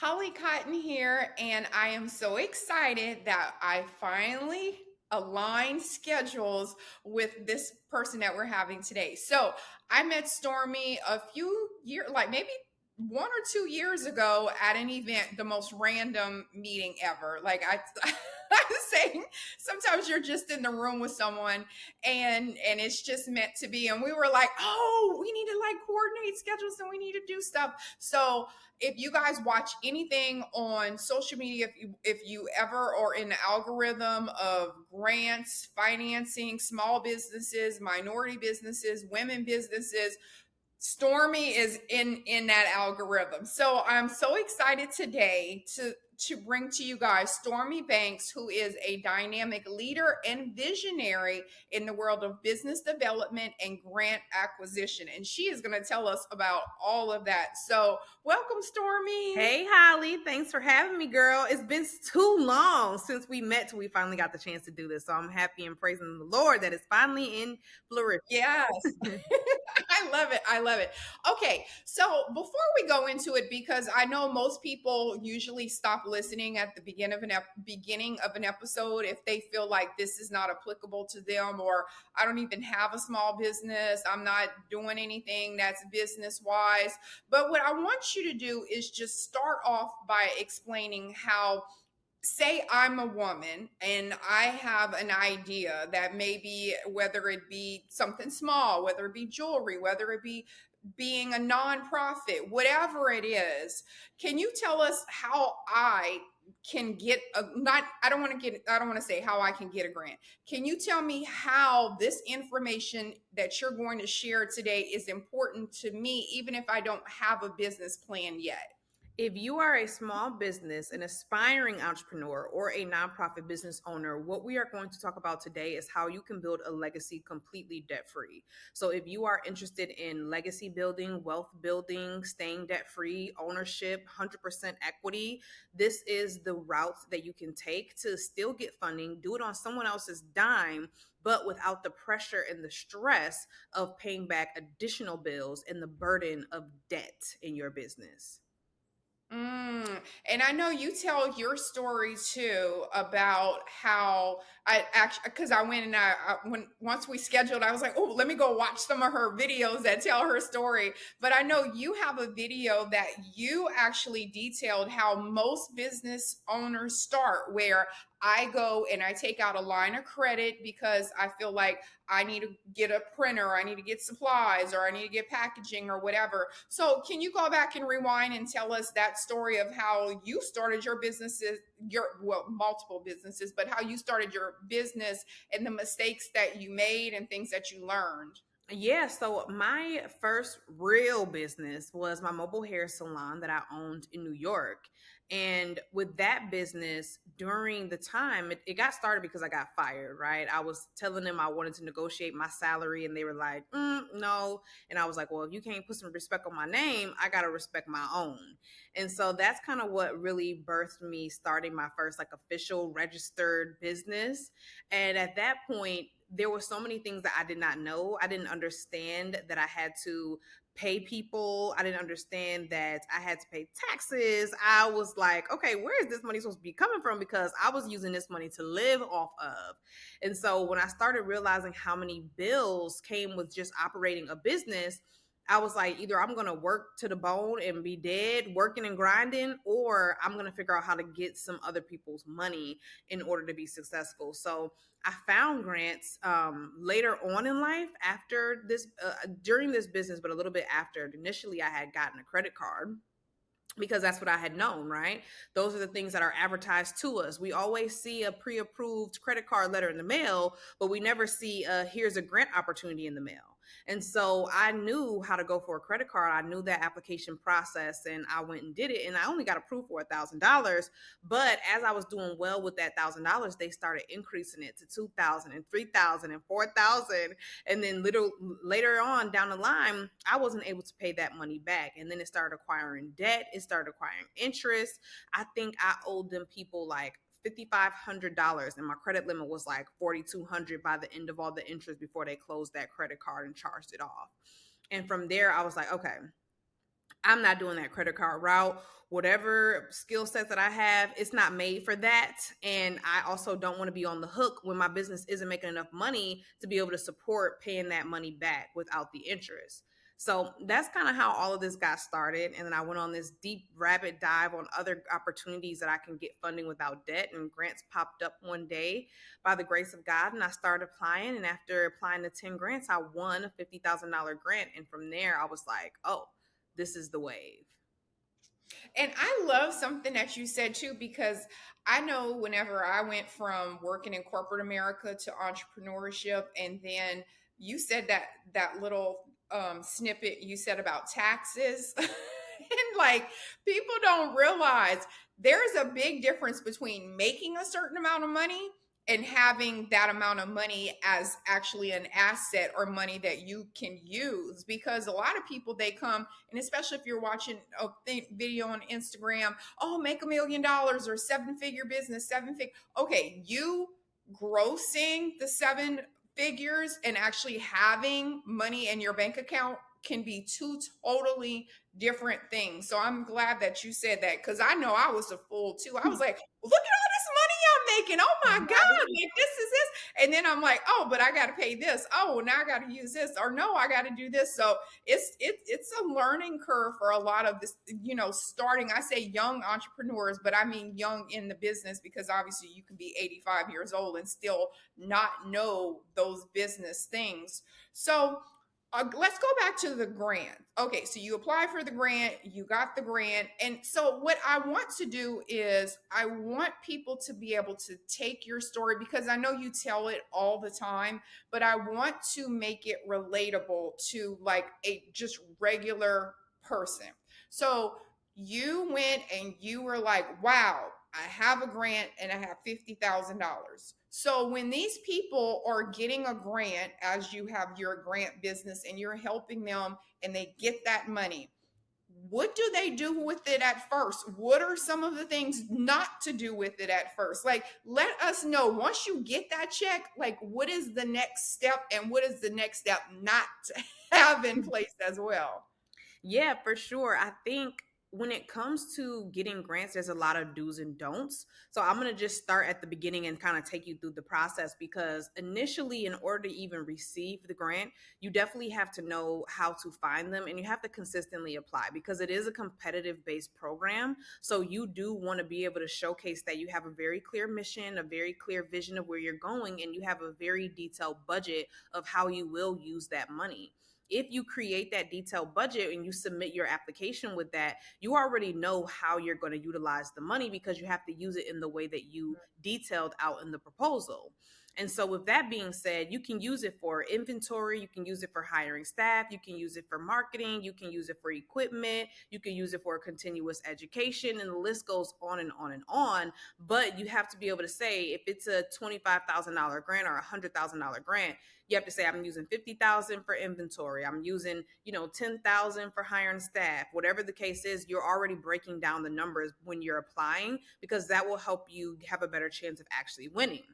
Holly Cotton here, and I am so excited that I finally aligned schedules with this person that we're having today. So I met Stormy a few years, like maybe 1 or 2 years ago at an event, the most random meeting ever. I was saying, sometimes you're just in the room with someone and it's just meant to be. And we were like, oh, we need to like coordinate schedules and we need to do stuff. So if you guys watch anything on social media, if you ever are in the algorithm of grants, financing, small businesses, minority businesses, women businesses, Stormy is in that algorithm. So I'm so excited today to bring to you guys Stormy Banks, who is a dynamic leader and visionary in the world of business development and grant acquisition. And she is going to tell us about all of that. So welcome, Stormy. Hey, Holly. Thanks for having me, girl. It's been too long since we met till we finally got the chance to do this. So I'm happy and praising the Lord that it's finally in flourishing. Yes. I love it. I love it. Okay, so before we go into it, because I know most people usually stop listening at the beginning of an episode if they feel like this is not applicable to them, or I don't even have a small business, I'm not doing anything that's business wise. But what I want you to do is just start off by explaining how, say I'm a woman and I have an idea that maybe, whether it be something small, whether it be jewelry, whether it be being a nonprofit, whatever it is, can you tell us how I can get a, not I don't want to say how I can get a grant. Can you tell me how this information that you're going to share today is important to me, even if I don't have a business plan yet? If you are a small business, an aspiring entrepreneur, or a nonprofit business owner, what we are going to talk about today is how you can build a legacy completely debt free. So, if you are interested in legacy building, wealth building, staying debt free, ownership, 100% equity, this is the route that you can take to still get funding, do it on someone else's dime, but without the pressure and the stress of paying back additional bills and the burden of debt in your business. And I know you tell your story too about how I actually, because I went and when once we scheduled, I was like, oh, let me go watch some of her videos that tell her story. But I know you have a video that you actually detailed how most business owners start, where I go and I take out a line of credit because I feel like I need to get a printer, I need to get supplies, or I need to get packaging or whatever. So, can you go back and rewind and tell us that story of how you started your businesses, multiple businesses, but how you started your business and the mistakes that you made and things that you learned? Yeah, so my first real business was my mobile hair salon that I owned in New York. And with that business, during the time, it got started because I got fired, right? I was telling them I wanted to negotiate my salary, and they were like, no. And I was like, well, if you can't put some respect on my name, I got to respect my own. And so that's kind of what really birthed me starting my first like official registered business. And at that point, there were so many things that I did not know. I didn't understand that I had to pay people. I didn't understand that I had to pay taxes. I was like, okay, where is this money supposed to be coming from? Because I was using this money to live off of. And so when I started realizing how many bills came with just operating a business, I was like, either I'm going to work to the bone and be dead, working and grinding, or I'm going to figure out how to get some other people's money in order to be successful. So I found grants later on in life after this, during this business, but a little bit after. Initially, I had gotten a credit card because that's what I had known, right? Those are the things that are advertised to us. We always see a pre-approved credit card letter in the mail, but we never see here's a grant opportunity in the mail. And so I knew how to go for a credit card. I knew that application process, and I went and did it. And I only got approved for $1,000. But as I was doing well with that $1,000, they started increasing it to 2,000 and 3,000 and 4,000. And then later on down the line, I wasn't able to pay that money back. And then it started acquiring debt. It started acquiring interest. I think I owed them people like $5,500, and my credit limit was like $4,200 by the end of all the interest before they closed that credit card and charged it off. And from there, I was like, okay, I'm not doing that credit card route. Whatever skill set that I have, it's not made for that. And I also don't want to be on the hook when my business isn't making enough money to be able to support paying that money back without the interest. So that's kind of how all of this got started. And then I went on this deep rabbit dive on other opportunities that I can get funding without debt. And grants popped up one day by the grace of God. And I started applying. And after applying to 10 grants, I won a $50,000 grant. And from there, I was like, oh, this is the wave. And I love something that you said too, because I know whenever I went from working in corporate America to entrepreneurship, and then you said that little snippet you said about taxes, and like people don't realize there's a big difference between making a certain amount of money and having that amount of money as actually an asset or money that you can use. Because a lot of people, they come, and especially if you're watching a video on Instagram, oh, make $1 million or 7-figure business, 7 figure. Okay, you grossing the 7 figures and actually having money in your bank account can be two totally different things. So I'm glad that you said that, because I know I was a fool too. I was like, look at all this money I'm making. Oh my God, like this is this. And then I'm like, oh, but I got to pay this. Oh, now I got to use this. Or no, I got to do this. So it's a learning curve for a lot of this, starting, I say young entrepreneurs, but I mean young in the business, because obviously you can be 85 years old and still not know those business things. So let's go back to the grant. Okay, so you apply for the grant, you got the grant. And so, what I want to do is, I want people to be able to take your story, because I know you tell it all the time, but I want to make it relatable to like a just regular person. So, you went and you were like, wow, I have a grant and I have $50,000. So when these people are getting a grant, as you have your grant business and you're helping them and they get that money, what do they do with it at first? What are some of the things not to do with it at first? Like, let us know once you get that check, like, what is the next step and what is the next step not to have in place as well? Yeah, for sure. I think when it comes to getting grants, there's a lot of do's and don'ts. So I'm going to just start at the beginning and kind of take you through the process, because initially, in order to even receive the grant, you definitely have to know how to find them, and you have to consistently apply, because it is a competitive based program. So you do want to be able to showcase that you have a very clear mission, a very clear vision of where you're going, and you have a very detailed budget of how you will use that money. If you create that detailed budget and you submit your application with that, you already know how you're going to utilize the money, because you have to use it in the way that you detailed out in the proposal. And so, with that being said, you can use it for inventory, you can use it for hiring staff, you can use it for marketing, you can use it for equipment, you can use it for continuous education, and the list goes on and on and on. But you have to be able to say, if it's a $25,000 grant or a $100,000 grant, you have to say, I'm using 50,000 for inventory, I'm using 10,000 for hiring staff. Whatever the case is, you're already breaking down the numbers when you're applying, because that will help you have a better chance of actually winning.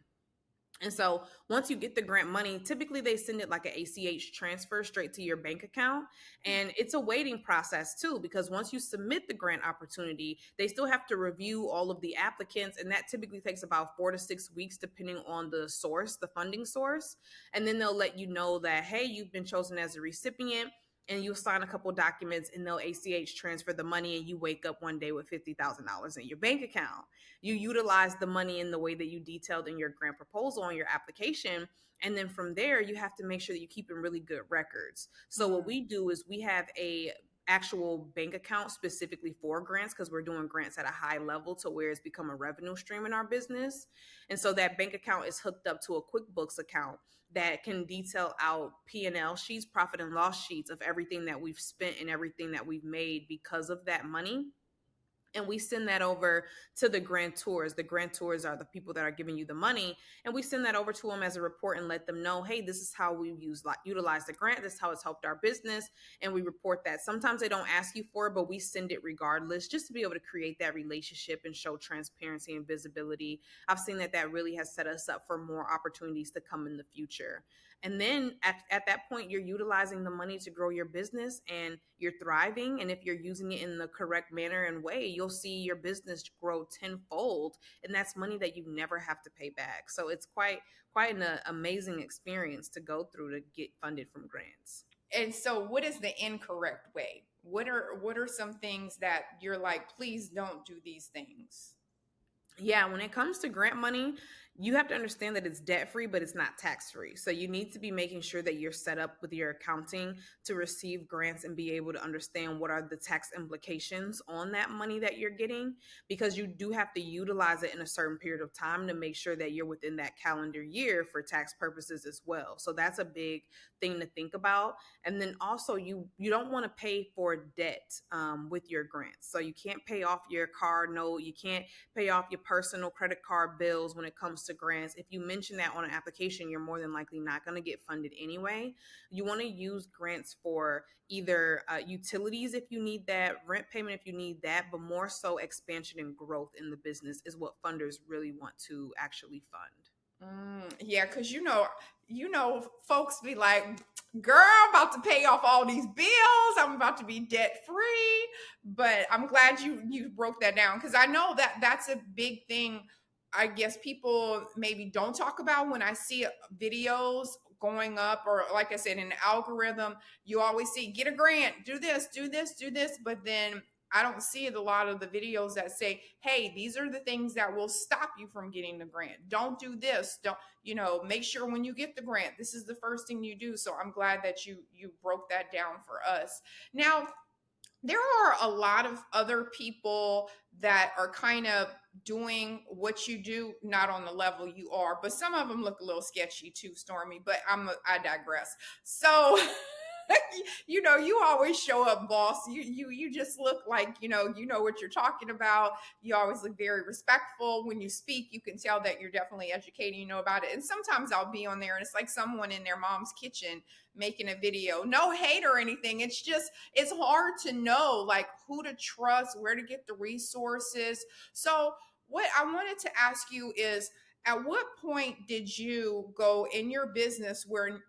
And so once you get the grant money, typically they send it like an ACH transfer straight to your bank account. And it's a waiting process too, because once you submit the grant opportunity, they still have to review all of the applicants. And that typically takes about 4 to 6 weeks, depending on the source, the funding source. And then they'll let you know that, hey, you've been chosen as a recipient, and you'll sign a couple documents and they'll ACH transfer the money, and you wake up one day with $50,000 in your bank account. You utilize the money in the way that you detailed in your grant proposal on your application. And then from there, you have to make sure that you keep in really good records. So what we do is we have a actual bank account specifically for grants, because we're doing grants at a high level to where it's become a revenue stream in our business. And so that bank account is hooked up to a QuickBooks account that can detail out P&L sheets, profit and loss sheets of everything that we've spent and everything that we've made because of that money. And we send that over to the grantors. The grantors are the people that are giving you the money. And we send that over to them as a report and let them know, hey, this is how we utilize the grant. This is how it's helped our business. And we report that. Sometimes they don't ask you for it, but we send it regardless, just to be able to create that relationship and show transparency and visibility. I've seen that really has set us up for more opportunities to come in the future. And then at that point, you're utilizing the money to grow your business and you're thriving. And if you're using it in the correct manner and way, you'll see your business grow tenfold. And that's money that you never have to pay back. So it's quite an amazing experience to go through to get funded from grants. And so what is the incorrect way? What are some things that you're like, please don't do these things? Yeah, when it comes to grant money, you have to understand that it's debt free, but it's not tax free. So you need to be making sure that you're set up with your accounting to receive grants and be able to understand what are the tax implications on that money that you're getting, because you do have to utilize it in a certain period of time to make sure that you're within that calendar year for tax purposes as well. So that's a big thing to think about. And then also you don't want to pay for debt with your grants. So you can't pay off your car note, you can't pay off your personal credit card bills when it comes to grants. If you mention that on an application, you're more than likely not going to get funded anyway. You want to use grants for either utilities if you need that, rent payment if you need that, but more so expansion and growth in the business is what funders really want to actually fund. Yeah, because folks be like, girl, I'm about to pay off all these bills. I'm about to be debt free. But I'm glad you broke that down, because I know that that's a big thing. I guess people maybe don't talk about when I see videos going up, or like I said, in the algorithm, you always see get a grant, do this, do this, do this. But then I don't see a lot of the videos that say, hey, these are the things that will stop you from getting the grant. Don't do this. Don't, make sure when you get the grant, this is the first thing you do. So I'm glad that you broke that down for us. Now, there are a lot of other people that are kind of doing what you do, not on the level you are, but some of them look a little sketchy too, Stormy, but I digress. So you always show up, boss. You just look like you know what you're talking about. You always look very respectful when you speak. You can tell that you're definitely educated, about it. And sometimes I'll be on there and it's like someone in their mom's kitchen making a video. No hate or anything. It's just it's hard to know like who to trust, where to get the resources. So what I wanted to ask you is, at what point did you go in your business where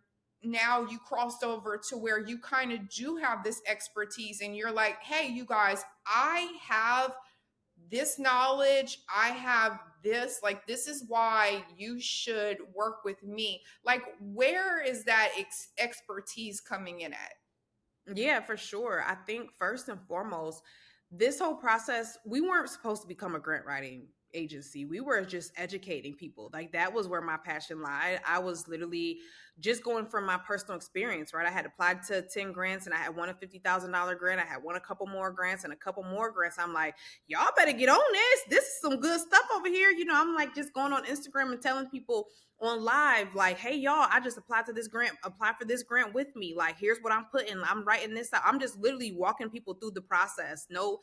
now you crossed over to where you kind of do have this expertise and you're like, hey, you guys, I have this knowledge, I have this, like, this is why you should work with me. Like, where is that expertise coming in at? Yeah, for sure. I think first and foremost, this whole process, we weren't supposed to become a grant writing agency. We were just educating people. Like that was where my passion lied. I was literally just going from my personal experience, right? I had applied to 10 grants and I had won a $50,000 grant. I had won a couple more grants and a couple more grants. I'm like, y'all better get on this. This is some good stuff over here. I'm like just going on Instagram and telling people on live, like, hey, y'all, I just applied to this grant, apply for this grant with me. Like, here's what I'm putting. I'm writing this out. I'm just literally walking people through the process. No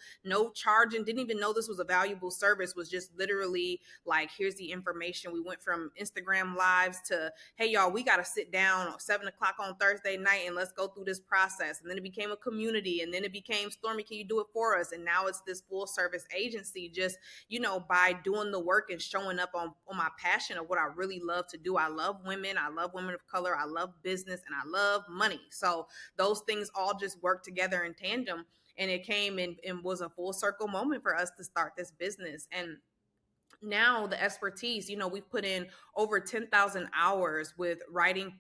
charging. Didn't even know this was a valuable service. Was just literally like, here's the information. We went from Instagram lives to, hey, y'all, we got to sit down at 7 o'clock on Thursday night and let's go through this process. And then it became a community. And then it became, Stormy, can you do it for us? And now it's this full service agency, just, by doing the work and showing up on my passion of what I really love to do. I love women. I love women of color. I love business and I love money. So those things all just work together in tandem. And it came and was a full circle moment for us to start this business. And now the expertise, we've put in over 10,000 hours with writing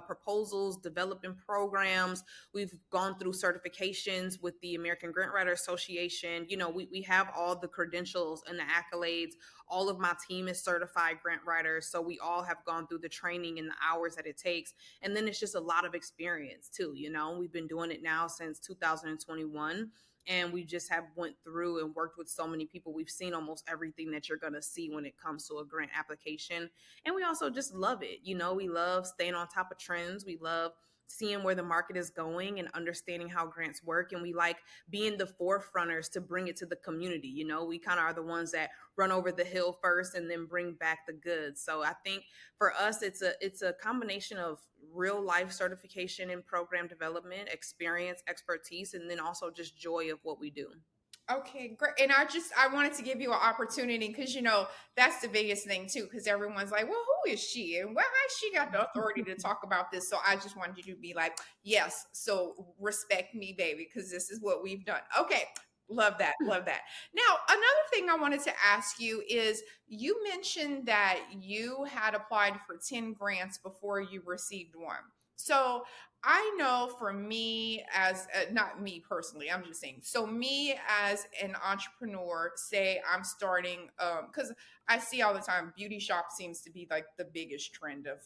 proposals, developing programs. We've gone through certifications with the American Grant Writer Association. We have all the credentials and the accolades. All of my team is certified grant writers. So we all have gone through the training and the hours that it takes. And then it's just a lot of experience too. We've been doing it now since 2021. And we just have went through and worked with so many people. We've seen almost everything that you're going to see when it comes to a grant application. And we also just love it. We love staying on top of trends. We love seeing where the market is going and understanding how grants work. And we like being the forefronters to bring it to the community. We kind of are the ones that run over the hill first and then bring back the goods. So I think for us, it's a combination of real life certification and program development, experience, expertise, and then also just joy of what we do. Okay, great. And I wanted to give you an opportunity because that's the biggest thing too. Because everyone's like, well, who is she, and why has she got the authority to talk about this? So I just wanted you to be like, yes. So respect me, baby, because this is what we've done. Okay, love that, love that. Now, another thing I wanted to ask you is, you mentioned that you had applied for 10 grants before you received one. So I know for me, as not me personally, I'm just saying. So me as an entrepreneur, say I'm starting, because I see all the time, beauty shop seems to be like the biggest trend of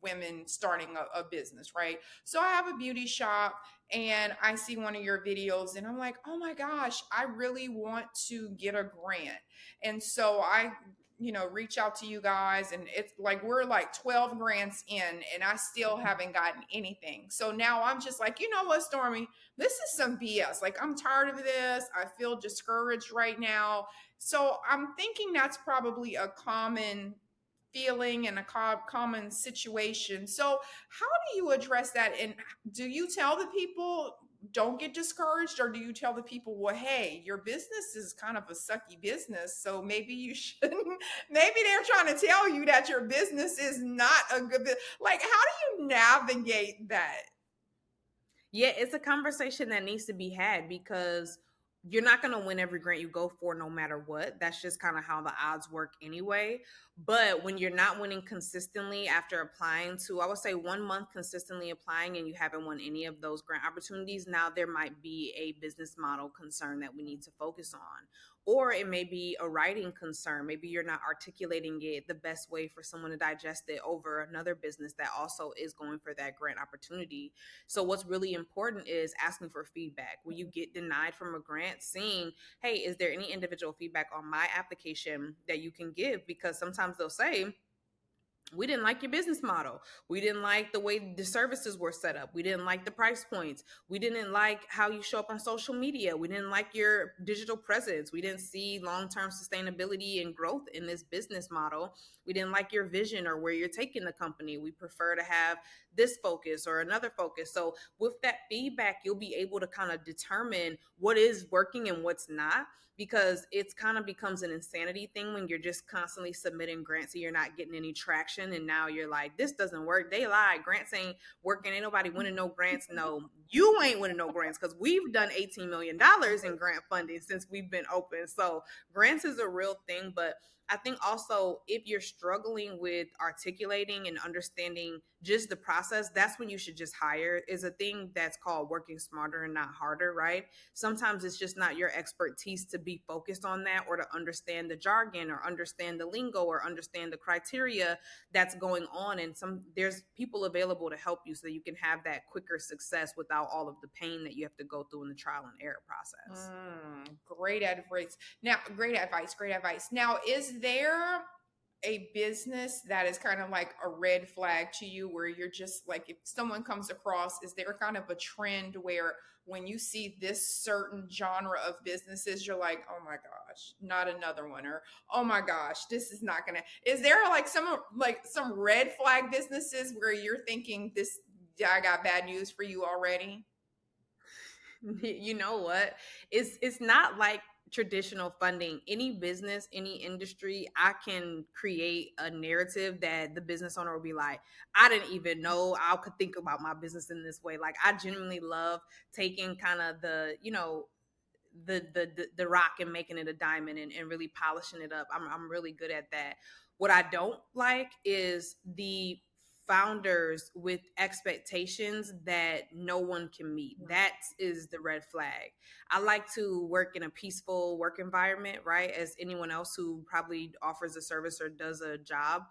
women starting a business, right? So I have a beauty shop, and I see one of your videos, and I'm like, oh my gosh, I really want to get a grant. And so I reach out to you guys, and it's like we're like 12 grants in, and I still haven't gotten anything. So now I'm just like, you know what, Stormy, this is some BS. Like, I'm tired of this. I feel discouraged right now. So I'm thinking that's probably a common feeling and a common situation. So how do you address that? And do you tell the people don't get discouraged, or do you tell the people, well, hey, your business is kind of a sucky business, so maybe you shouldn't? Maybe they're trying to tell you that your business is not a good like, how do you navigate that? Yeah, it's a conversation that needs to be had because you're not going to win every grant you go for no matter what. That's just kind of how the odds work anyway. But when you're not winning consistently after applying to, I would say 1 month consistently applying and you haven't won any of those grant opportunities, now there might be a business model concern that we need to focus on. Or it may be a writing concern. Maybe you're not articulating it the best way for someone to digest it over another business that also is going for that grant opportunity. So what's really important is asking for feedback. When you get denied from a grant, seeing, hey, is there any individual feedback on my application that you can give? Because sometimes they'll say, we didn't like your business model. We didn't like the way the services were set up. We didn't like the price points. We didn't like how you show up on social media. We didn't like your digital presence. We didn't see long-term sustainability and growth in this business model. We didn't like your vision or where you're taking the company. We prefer to have this focus or another focus. So with that feedback, you'll be able to kind of determine what is working and what's not, because it's kind of becomes an insanity thing when you're just constantly submitting grants and you're not getting any traction. And now you're like, this doesn't work. They lied. Grants ain't working. Ain't nobody winning no grants. No, you ain't winning no grants, because we've done $18 million in grant funding since we've been open. So grants is a real thing. But I think also if you're struggling with articulating and understanding just the process, that's when you should just hire. Is a thing that's called working smarter and not harder, right? Sometimes it's just not your expertise to be focused on that, or to understand the jargon or understand the lingo or understand the criteria that's going on. And there's people available to help you so that you can have that quicker success without all of the pain that you have to go through in the trial and error process. Great advice. Now, great advice, great advice. Now, is there a business that is kind of like a red flag to you, where you're just like, if someone comes across, is there kind of a trend where when you see this certain genre of businesses, you're like, oh my gosh, not another one, or oh my gosh, this is not gonna, is there like some red flag businesses where you're thinking this, I got bad news for you already? You know what? It's not like traditional funding. Any business, any industry, I can create a narrative that the business owner will be like, I didn't even know I could think about my business in this way. Like, I genuinely love taking kind of the rock and making it a diamond, and really polishing it up. I'm really good at that. What I don't like is the founders with expectations that no one can meet. That is the red flag. I like to work in a peaceful work environment, right? As anyone else who probably offers a service or does a job,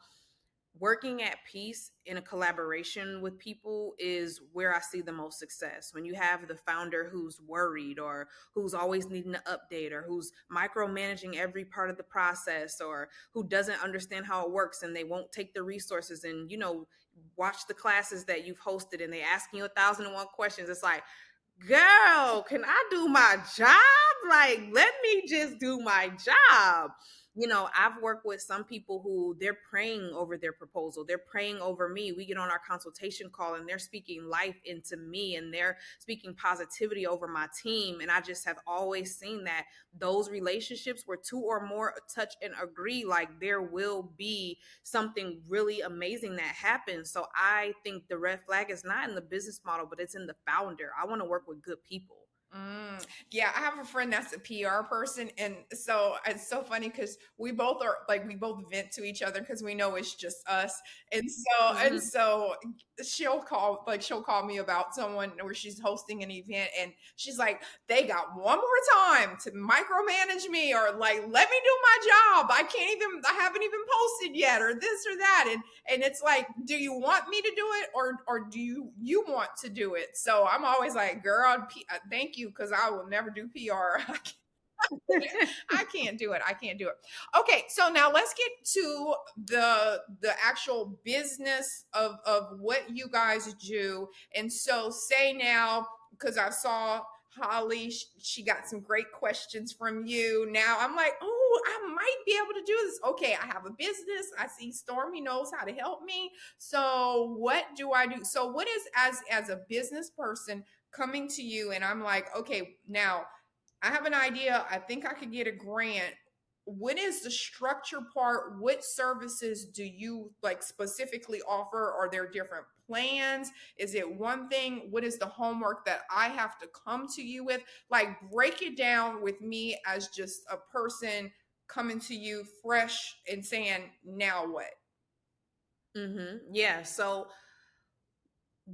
working at peace in a collaboration with people is where I see the most success. When you have the founder who's worried, or who's always needing to update, or who's micromanaging every part of the process, or who doesn't understand how it works, and they won't take the resources and, watch the classes that you've hosted and they asking you 1,001 questions. It's like, girl, can I do my job? Like, let me just do my job. I've worked with some people who they're praying over their proposal. They're praying over me. We get on our consultation call and they're speaking life into me and they're speaking positivity over my team. And I just have always seen that those relationships where two or more touch and agree, like there will be something really amazing that happens. So I think the red flag is not in the business model, but it's in the founder. I want to work with good people. Yeah, I have a friend that's a PR person, and so it's so funny because we both vent to each other because we know it's just us, and Hmm. so she'll call me about someone where she's hosting an event, and she's like, they got one more time to micromanage me or like let me do my job. I haven't even posted yet or this or that, and it's like, do you want me to do it or do you want to do it? So I'm always like, girl, thank you, because I will never do PR. I can't do it. I can't do it. Okay, so now let's get to the actual business of what you guys do. And so say now, because I saw Holly, she got some great questions from you. Now I'm like, oh, I might be able to do this. Okay, I have a business. I see Stormy knows how to help me. So what do I do? So what is, as a business person coming to you and I'm like, okay, now I have an idea. I think I could get a grant. What is the structure part? What services do you like specifically offer? Are there different plans? Is it one thing? What is the homework that I have to come to you with? Like, break it down with me as just a person coming to you fresh and saying, now what? Yeah. So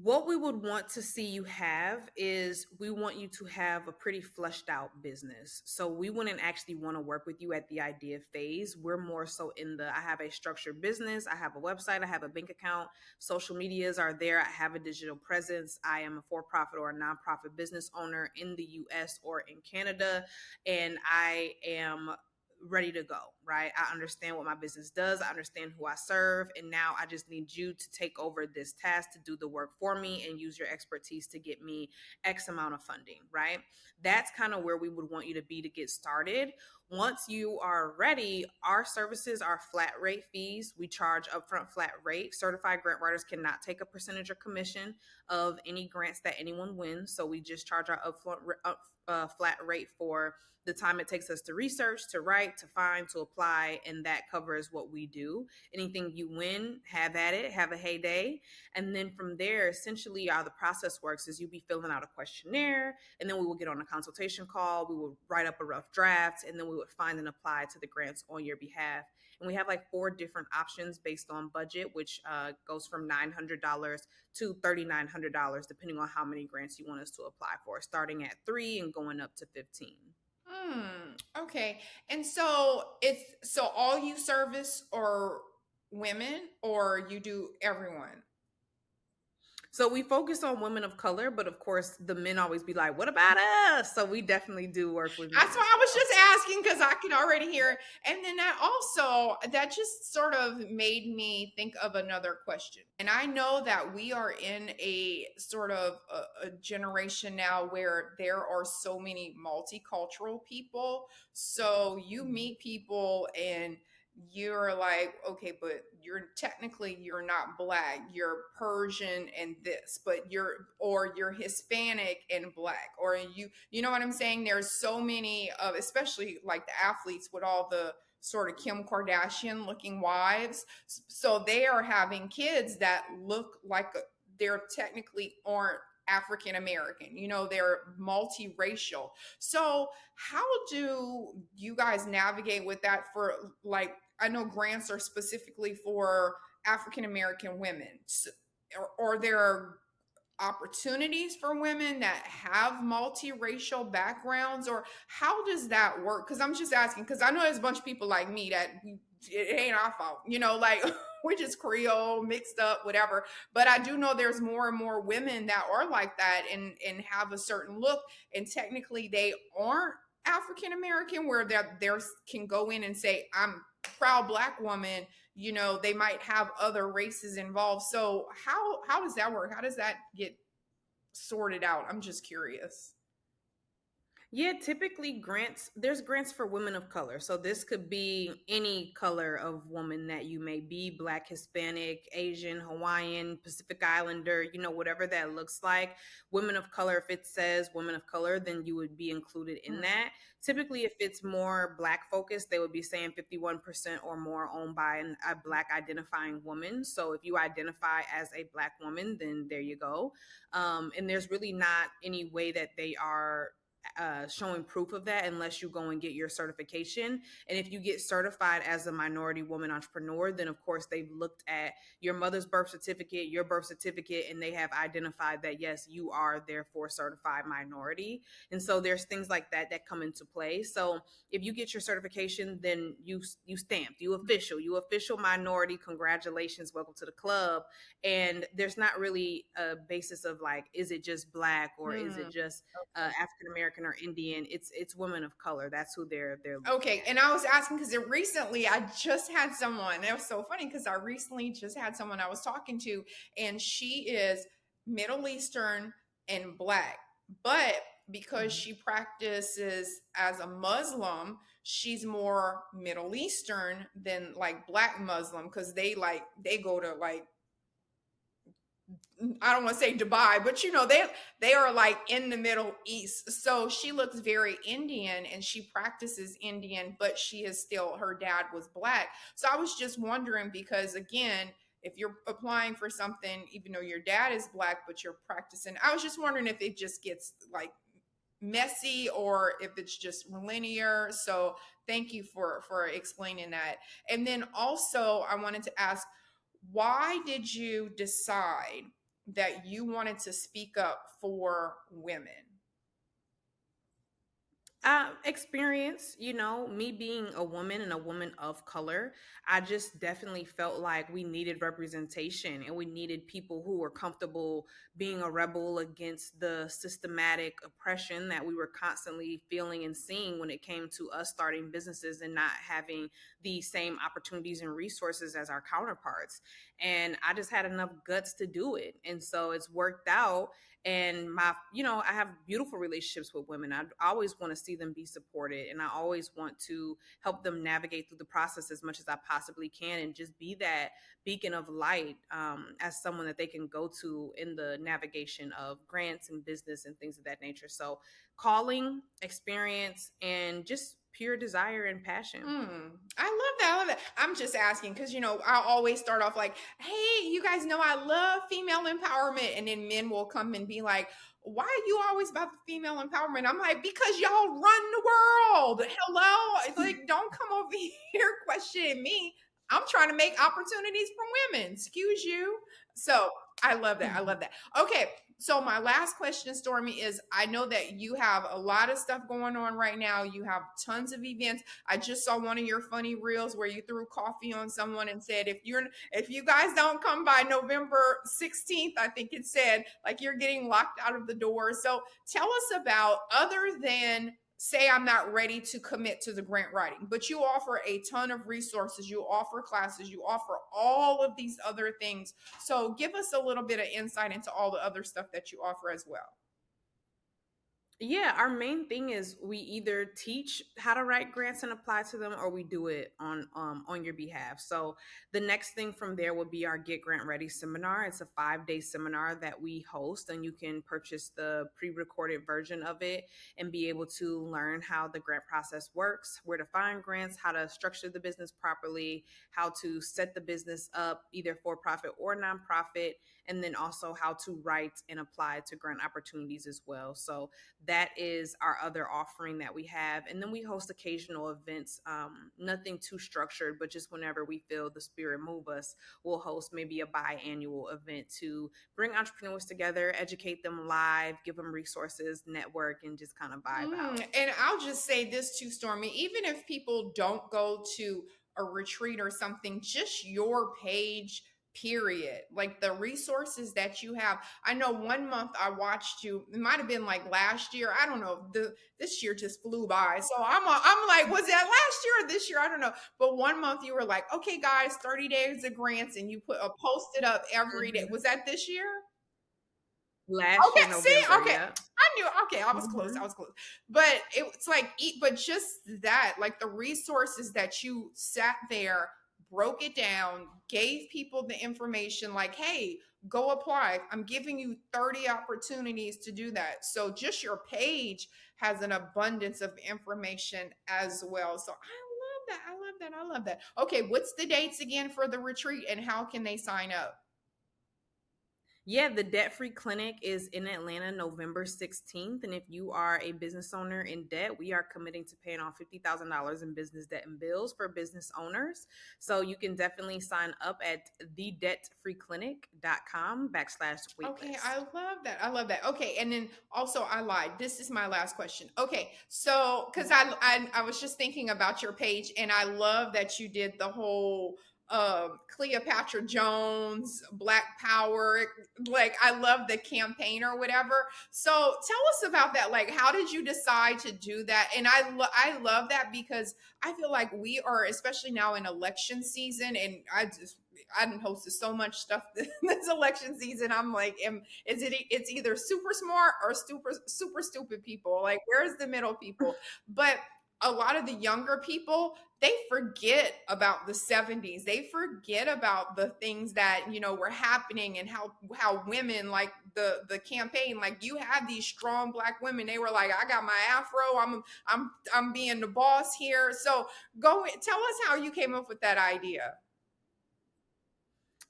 what we would want to see you have is we want you to have a pretty fleshed out business. So we wouldn't actually want to work with you at the idea phase. We're more so in the I have a structured business, I have a website, I have a bank account, social medias are there, I have a digital presence, I am a for profit or a nonprofit business owner in the US or in Canada, and I am ready to go, right? I understand what my business does. I understand who I serve. And now I just need you to take over this task to do the work for me and use your expertise to get me X amount of funding, right? That's kind of where we would want you to be to get started. Once you are ready, our services are flat rate fees. We charge upfront flat rate. Certified grant writers cannot take a percentage or commission of any grants that anyone wins. So we just charge our flat rate for the time it takes us to research, to write, to find, to apply, and that covers what we do. Anything you win, have at it, have a heyday. And then from there, essentially how the process works is you'll be filling out a questionnaire, and then we will get on a consultation call, we will write up a rough draft, and then we would find and apply to the grants on your behalf. And we have like 4 different options based on budget, which goes from $900 to $3,900, depending on how many grants you want us to apply for, starting at 3 and going up to 15. Okay. And so so all you service are women or you do everyone? So we focus on women of color, but of course the men always be like, "What about us?" So we definitely do work with men That's as why I was well. just asking because I could already hear it. And then that just sort of made me think of another question. And I know that we are in a sort of a generation now where there are so many multicultural people. So you meet people and you're like, okay, but you're not black, you're Persian and this, but you're Hispanic and black, or you know what I'm saying? There's so many of, especially like the athletes with all the sort of Kim Kardashian looking wives. So they are having kids that look like they're technically aren't African American, they're multiracial. So, how do you guys navigate with that for, like, I know grants are specifically for African American women, or there are opportunities for women that have multiracial backgrounds, or how does that work? Because I'm just asking, because I know there's a bunch of people like me that it ain't our fault, like we're just Creole mixed up, whatever. But I do know there's more and more women that are like that and have a certain look, and technically they aren't African American, where that there can go in and say, I'm a proud black woman. They might have other races involved. So how does that work? How does that get sorted out? I'm just curious. Yeah, typically there's grants for women of color. So this could be any color of woman that you may be, Black, Hispanic, Asian, Hawaiian, Pacific Islander, whatever that looks like. Women of color, if it says women of color, then you would be included in Mm. that. Typically, if it's more Black focused, they would be saying 51% or more owned by a Black identifying woman. So if you identify as a Black woman, then there you go. And there's really not any way that they are showing proof of that unless you go and get your certification. And if you get certified as a minority woman entrepreneur, then of course they've looked at your mother's birth certificate, your birth certificate, and they have identified that yes, you are therefore certified minority. And so there's things like that that come into play. So if you get your certification, then you stamped, you official minority. Congratulations, welcome to the club. And there's not really a basis of like, is it just Black or is it Mm. just African American or Indian? It's women of color. That's who they're looking Okay, at. and I was asking because recently I just had someone. It was so funny because I recently just had someone I was talking to, and she is Middle Eastern and Black, but because Mhm. she practices as a Muslim, she's more Middle Eastern than like Black Muslim because they go to like I don't want to say Dubai, but they are like in the Middle East. So she looks very Indian and she practices Indian, but she is still her dad was Black. So I was just wondering because again, if you're applying for something, even though your dad is Black, but you're practicing, I was just wondering if it just gets like messy or if it's just linear. So thank you for explaining that. And then also I wanted to ask, why did you decide that you wanted to speak up for women? Experience, me being a woman and a woman of color, I just definitely felt like we needed representation and we needed people who were comfortable being a rebel against the systematic oppression that we were constantly feeling and seeing when it came to us starting businesses and not having the same opportunities and resources as our counterparts. And I just had enough guts to do it. And so it's worked out. And I have beautiful relationships with women. I always want to see them be supported, and I always want to help them navigate through the process as much as I possibly can, and just be that beacon of light, as someone that they can go to in the navigation of grants and business and things of that nature. So calling, experience, and just pure desire and passion. I love that. I love that. I'm just asking because I always start off like, "Hey, you guys know I love female empowerment," and then men will come and be like, "Why are you always about the female empowerment?" I'm like, "Because y'all run the world. Hello, it's like don't come over here questioning me. I'm trying to make opportunities for women. Excuse you." So I love that. I love that. Okay, so my last question, Stormy, is I know that you have a lot of stuff going on right now. You have tons of events. I just saw one of your funny reels where you threw coffee on someone and said, if you guys don't come by November 16th, I think it said, like you're getting locked out of the door. So tell us about other than say I'm not ready to commit to the grant writing, but you offer a ton of resources, you offer classes, you offer all of these other things. So give us a little bit of insight into all the other stuff that you offer as well. Yeah, our main thing is we either teach how to write grants and apply to them, or we do it on your behalf. So the next thing from there would be our Get Grant Ready seminar. It's a 5-day seminar that we host, and you can purchase the pre-recorded version of it and be able to learn how the grant process works, where to find grants, how to structure the business properly, how to set the business up either for profit or nonprofit, and then also how to write and apply to grant opportunities as well. So that is our other offering that we have. And then we host occasional events, nothing too structured, but just whenever we feel the spirit move us, we'll host maybe a biannual event to bring entrepreneurs together, educate them live, give them resources, network, and just kind of vibe out. And I'll just say this too, Stormy. Even if people don't go to a retreat or something, just your page, period. Like the resources that you have. I know one month I watched you. It might have been like last year. I don't know. This year just flew by. So I'm like, was that last year or this year? I don't know. But one month you were like, okay, guys, 30 days of grants, and you put a posted up every day. Mhm. Was that this year? last Okay, year, see, November. okay. Yep. I knew. Okay, I was close. I Mhm. was close. But it's like, but just that, like the resources that you sat there, broke it down, gave people the information, like, hey, go apply. I'm giving you 30 opportunities to do that. So just your page has an abundance of information as well. So I love that. I love that. I love that. Okay, what's the dates again for the retreat and how can they sign up? Yeah, the Debt Free Clinic is in Atlanta November 16th. And if you are a business owner in debt, we are committing to paying off $50,000 in business debt and bills for business owners. So you can definitely sign up at Okay, I thedebtfreeclinic.com/waitlist. love that. I love that. Okay, and then also I lied. This is my last question. Okay, so because I was just thinking about your page, and I love that you did the whole Cleopatra Jones Black Power. Like I love the campaign or whatever. So tell us about that. Like, how did you decide to do that? And I love that because I feel like we are, especially now in election season, and I done hosted so much stuff this election season. I'm like, it's either super smart or super stupid people. Like, where's the middle people? But a lot of the younger people, they forget about the 70s. They forget about the things that, were happening, and how women, like the campaign, like you have these strong black women. They were like, I got my afro. I'm being the boss here. So tell us how you came up with that idea.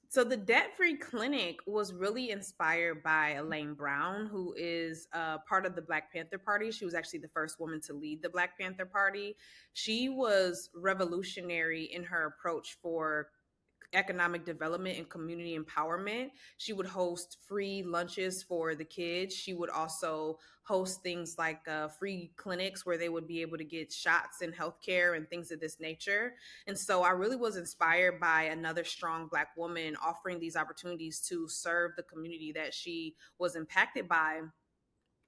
So the Debt Free Clinic was really inspired by Elaine Brown, who is part of the Black Panther Party. She was actually the first woman to lead the Black Panther Party. She was revolutionary in her approach for economic development and community empowerment. She would host free lunches for the kids. She would also host things like free clinics where they would be able to get shots in healthcare and things of this nature. And so I really was inspired by another strong Black woman offering these opportunities to serve the community that she was impacted by.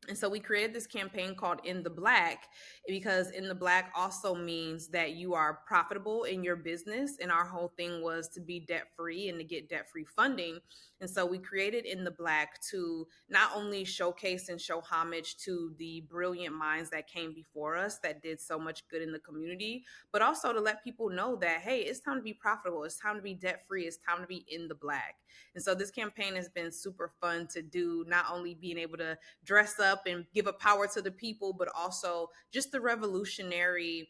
And so we created this campaign called In the Black, because In the Black also means that you are profitable in your business. And our whole thing was to be debt free and to get debt free funding. And so we created In the Black to not only showcase and show homage to the brilliant minds that came before us that did so much good in the community, but also to let people know that, hey, it's time to be profitable. It's time to be debt free. It's time to be in the black. And so this campaign has been super fun to do, not only being able to dress up and give a power to the people, but also just the revolutionary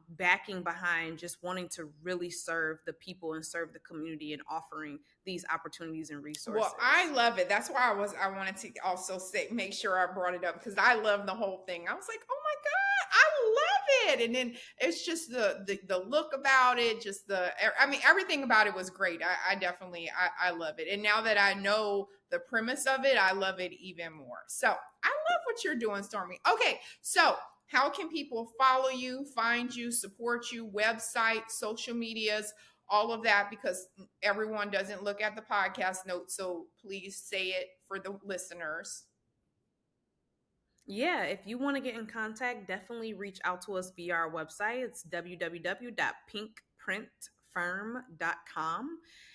backing behind just wanting to really serve the people and serve the community and offering these opportunities and Well, I resources. love it. That's why I wanted to also say, make sure I brought it up because I love the whole thing. I was like, oh my God, I love it. And then it's just the look about it, just I mean, everything about it was great. I definitely, I love it. And now that I know the premise of it, I love it even more. So I love what you're doing, Stormy. Okay. So how can people follow you, find you, support you, website, social medias, all of that? Because everyone doesn't look at the podcast notes. So please say it for the listeners. Yeah, if you want to get in contact, definitely reach out to us via our website. It's www.pinkprintfirm.com.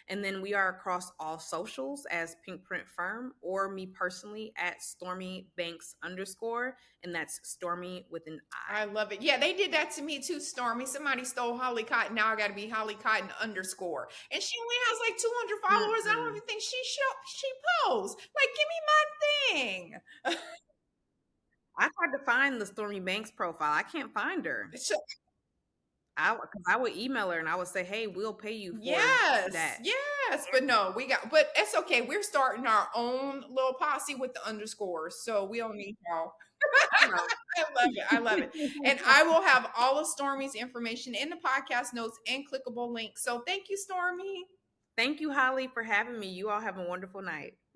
And then we are across all socials as Pink Print Firm, or me personally at Stormi Banks _. And that's Stormy with an I I. love it. Yeah, they did that to me too, Stormy. Somebody stole Holly Cotton. Now I got to be Holly Cotton _. And she only has like 200 followers. I don't Mm-mm. even think she posts. Like, give me my thing. I tried to find the Stormy Banks profile. I can't find her. So, Because I would email her and I would say, hey, we'll pay you for yes, that. yes, but no, but it's okay. We're starting our own little posse with the underscores, so we don't need y'all. You know. I love it. I love it. And I will have all of Stormy's information in the podcast notes and clickable links. So thank you, Stormy. Thank you, Holly, for having me. You all have a wonderful night.